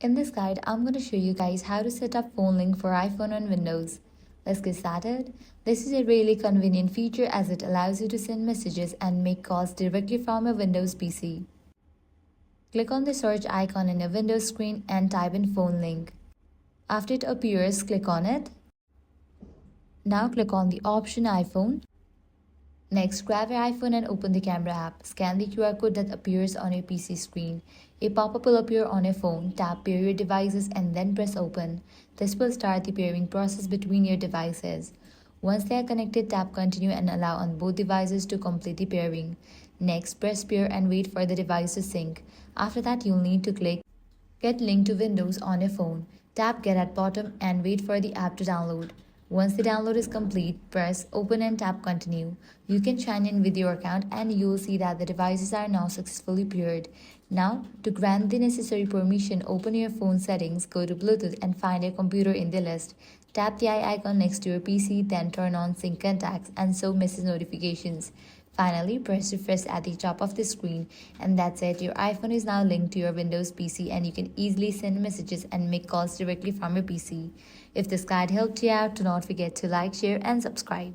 In this guide, I'm going to show you guys how to set up phone link for iPhone on Windows. Let's get started. This is a really convenient feature as it allows you to send messages and make calls directly from a Windows PC. Click on the search icon in your Windows screen and type in phone link. After it appears, click on it. Now click on the option iPhone. Next, grab your iPhone and open the camera app. Scan the QR code that appears on your PC screen. A pop-up will appear on your phone. Tap pair your devices and then press open. This will start the pairing process between your devices. Once they are connected, tap continue and allow on both devices to complete the pairing. Next, press pair and wait for the device to sync. After that, you'll need to click Get Link to Windows on your phone. Tap Get at bottom and wait for the app to download. Once the download is complete, press Open and tap Continue. You can sign in with your account and you'll see that the devices are now successfully paired. Now, to grant the necessary permission, open your phone settings, go to Bluetooth and find your computer in the list. Tap the eye icon next to your PC, then turn on Sync Contacts and show message notifications. Finally, press refresh at the top of the screen and that's it. Your iPhone is now linked to your Windows PC and you can easily send messages and make calls directly from your PC. If this guide helped you out, do not forget to like, share and subscribe.